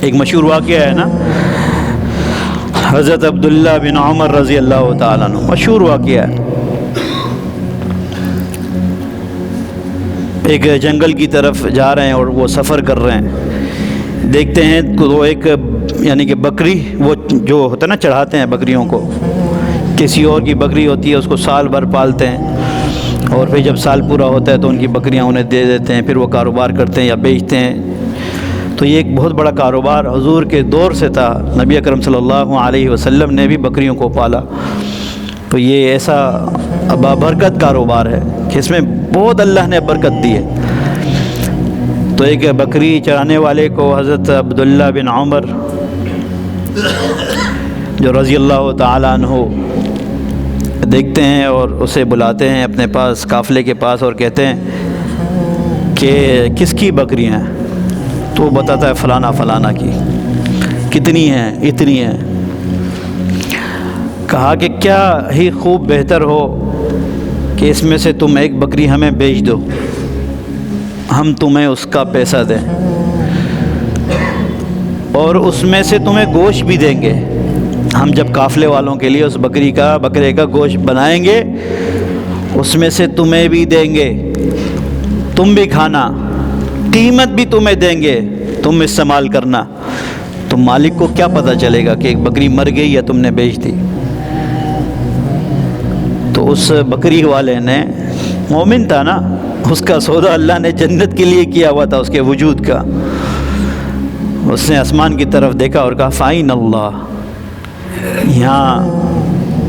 ایک مشہور واقعہ ہے نا، حضرت عبداللہ بن عمر رضی اللہ تعالیٰ عنہ، مشہور واقعہ ہے۔ ایک جنگل کی طرف جا رہے ہیں اور وہ سفر کر رہے ہیں، دیکھتے ہیں تو ایک یعنی کہ بکری، وہ جو ہوتا ہے نا چڑھاتے ہیں بکریوں کو، کسی اور کی بکری ہوتی ہے، اس کو سال بھر پالتے ہیں، اور پھر جب سال پورا ہوتا ہے تو ان کی بکریاں انہیں دے دیتے ہیں، پھر وہ کاروبار کرتے ہیں یا بیچتے ہیں۔ تو یہ ایک بہت بڑا کاروبار حضور کے دور سے تھا، نبی اکرم صلی اللہ علیہ وسلم نے بھی بکریوں کو پالا۔ تو یہ ایسا بابرکت کاروبار ہے کہ اس میں بہت اللہ نے برکت دی ہے۔ تو ایک بکری چرانے والے کو حضرت عبداللہ بن عمر جو رضی اللہ تعالیٰ عنہ دیکھتے ہیں اور اسے بلاتے ہیں اپنے پاس، قافلے کے پاس، اور کہتے ہیں کہ کس کی بکریاں ہیں؟ تو وہ بتاتا ہے فلانا فلانا کی۔ کتنی ہیں؟ اتنی ہیں۔ کہا کہ کیا ہی خوب بہتر ہو کہ اس میں سے تم ایک بکری ہمیں بیچ دو، ہم تمہیں اس کا پیسہ دیں، اور اس میں سے تمہیں گوشت بھی دیں گے، ہم جب قافلے والوں کے لیے اس بکرے کا گوشت بنائیں گے اس میں سے تمہیں بھی دیں گے، تم بھی کھانا، قیمت بھی تمہیں دیں گے، تم استعمال کرنا۔ تو مالک کو کیا پتہ چلے گا کہ ایک بکری مر گئی یا تم نے بیچ دی؟ تو اس بکری والے نے، مومن تھا نا، اس کا سودا اللہ نے جنت کے لیے کیا ہوا تھا، اس کے وجود کا۔ اس نے آسمان کی طرف دیکھا اور کہا فائن اللہ، یہاں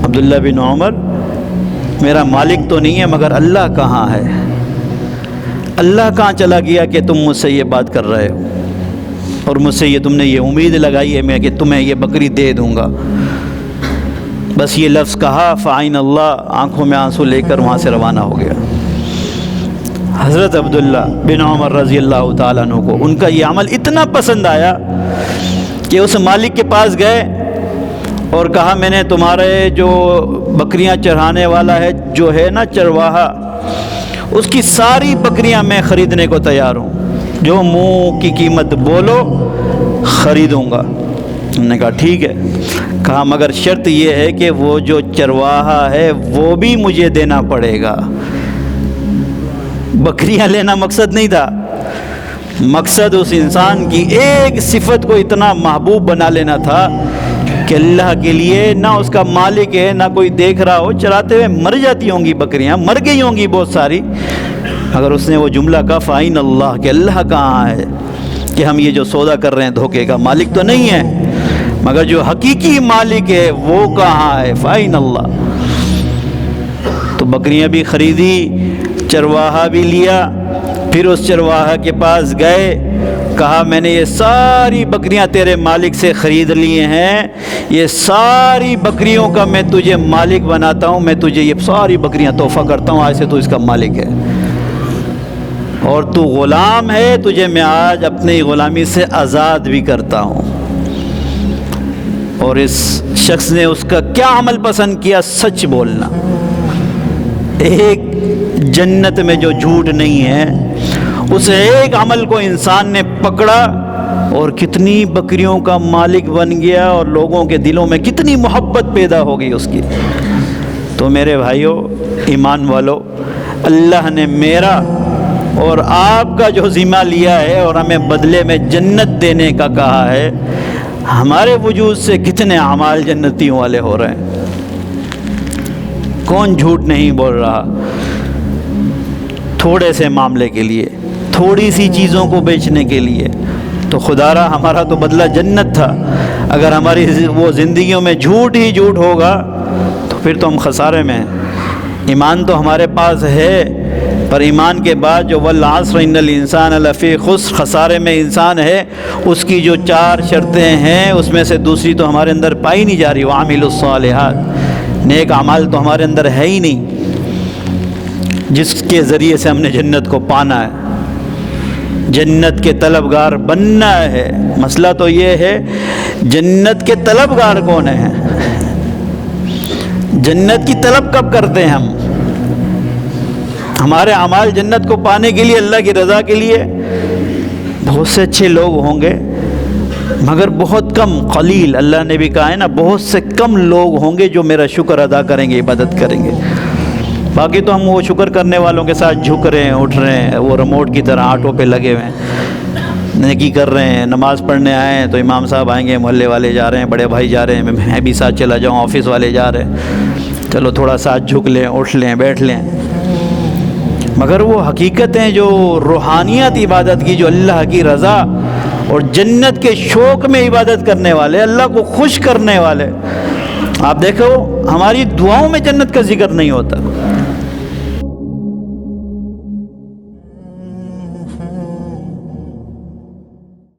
عبداللہ بن عمر میرا مالک تو نہیں ہے مگر اللہ کہاں ہے؟ اللہ کہاں چلا گیا کہ تم مجھ سے یہ بات کر رہے ہو، اور مجھ سے یہ تم نے یہ امید لگائی ہے میں کہ تمہیں یہ بکری دے دوں گا؟ بس یہ لفظ کہا فعین اللہ، آنکھوں میں آنسو لے کر وہاں سے روانہ ہو گیا۔ حضرت عبداللہ بن عمر رضی اللہ تعالیٰ عنہ کو ان کا یہ عمل اتنا پسند آیا کہ اس مالک کے پاس گئے اور کہا میں نے تمہارے جو بکریاں چڑھانے والا ہے جو ہے نا چرواہا، اس کی ساری بکریاں میں خریدنے کو تیار ہوں، جو منہ کی قیمت بولو خریدوں گا۔ انہوں نے کہا ٹھیک ہے۔ کہا مگر شرط یہ ہے کہ وہ جو چرواہا ہے وہ بھی مجھے دینا پڑے گا۔ بکریاں لینا مقصد نہیں تھا، مقصد اس انسان کی ایک صفت کو اتنا محبوب بنا لینا تھا کہ اللہ کے لیے نہ اس کا مالک ہے نہ کوئی دیکھ رہا ہو، چراتے ہوئے مر جاتی ہوں گی بکریاں، مر گئی ہوں گی بہت ساری، اگر اس نے وہ جملہ کہا فائن اللہ کہ اللہ کہاں ہے کہ ہم یہ جو سودا کر رہے ہیں دھوکے کا، مالک تو نہیں ہے مگر جو حقیقی مالک ہے وہ کہاں ہے، فائن اللہ۔ تو بکریاں بھی خریدی، چرواہا بھی لیا، پھر اس چرواہا کے پاس گئے، کہا میں نے یہ ساری بکریاں تیرے مالک سے خرید لیے ہیں، یہ ساری بکریوں کا میں تجھے مالک بناتا ہوں، میں تجھے یہ ساری بکریاں تحفہ کرتا ہوں، آج سے تو اس کا مالک ہے، اور تو غلام ہے، تجھے میں آج اپنی غلامی سے آزاد بھی کرتا ہوں۔ اور اس شخص نے اس کا کیا عمل پسند کیا؟ سچ بولنا۔ ایک جنت میں جو جھوٹ نہیں ہے، اس ایک عمل کو انسان نے پکڑا اور کتنی بکریوں کا مالک بن گیا، اور لوگوں کے دلوں میں کتنی محبت پیدا ہو گئی اس کی۔ تو میرے بھائیوں ایمان والو، اللہ نے میرا اور آپ کا جو ذمہ لیا ہے اور ہمیں بدلے میں جنت دینے کا کہا ہے، ہمارے وجود سے کتنے اعمال جنتیوں والے ہو رہے ہیں۔ کون جھوٹ نہیں بول رہا؟ تھوڑے سے معاملے کے لیے، تھوڑی سی چیزوں کو بیچنے کے لیے۔ تو خدا را ہمارا تو بدلہ جنت تھا، اگر ہماری وہ زندگیوں میں جھوٹ ہی جھوٹ ہوگا تو پھر تو ہم خسارے میں ہیں۔ ایمان تو ہمارے پاس ہے، پر ایمان کے بعد جو والعصر ان الانسان لفی خسر، خسارے میں انسان ہے، اس کی جو 4 شرطیں ہیں اس میں سے دوسری تو ہمارے اندر پائی نہیں جا رہی۔ وعملوا الصالحات، نیک اعمال تو ہمارے اندر ہے ہی نہیں جس کے ذریعے سے ہم نے جنت کو پانا ہے، جنت کے طلبگار بننا ہے۔ مسئلہ تو یہ ہے جنت کے طلبگار کون ہیں؟ جنت کی طلب کب کرتے ہیں ہم؟ ہمارے اعمال جنت کو پانے کے لیے، اللہ کی رضا کے لیے۔ بہت سے اچھے لوگ ہوں گے مگر بہت کم، قلیل، اللہ نے بھی کہا ہے نا، بہت سے کم لوگ ہوں گے جو میرا شکر ادا کریں گے، عبادت کریں گے۔ باقی تو ہم وہ شکر کرنے والوں کے ساتھ جھک رہے ہیں، اٹھ رہے ہیں، وہ ریموٹ کی طرح آٹو پہ لگے ہوئے ہیں، نیکی کر رہے ہیں، نماز پڑھنے آئے ہیں تو امام صاحب آئیں گے، محلے والے جا رہے ہیں، بڑے بھائی جا رہے ہیں، میں بھی ساتھ چلا جاؤں، آفس والے جا رہے ہیں، چلو تھوڑا ساتھ جھک لیں، اٹھ لیں، بیٹھ لیں۔ مگر وہ حقیقتیں جو روحانیت عبادت کی، جو اللہ کی رضا اور جنت کے شوق میں عبادت کرنے والے، اللہ کو خوش کرنے والے، آپ دیکھو ہماری دعاؤں میں جنت کا ذکر نہیں ہوتا،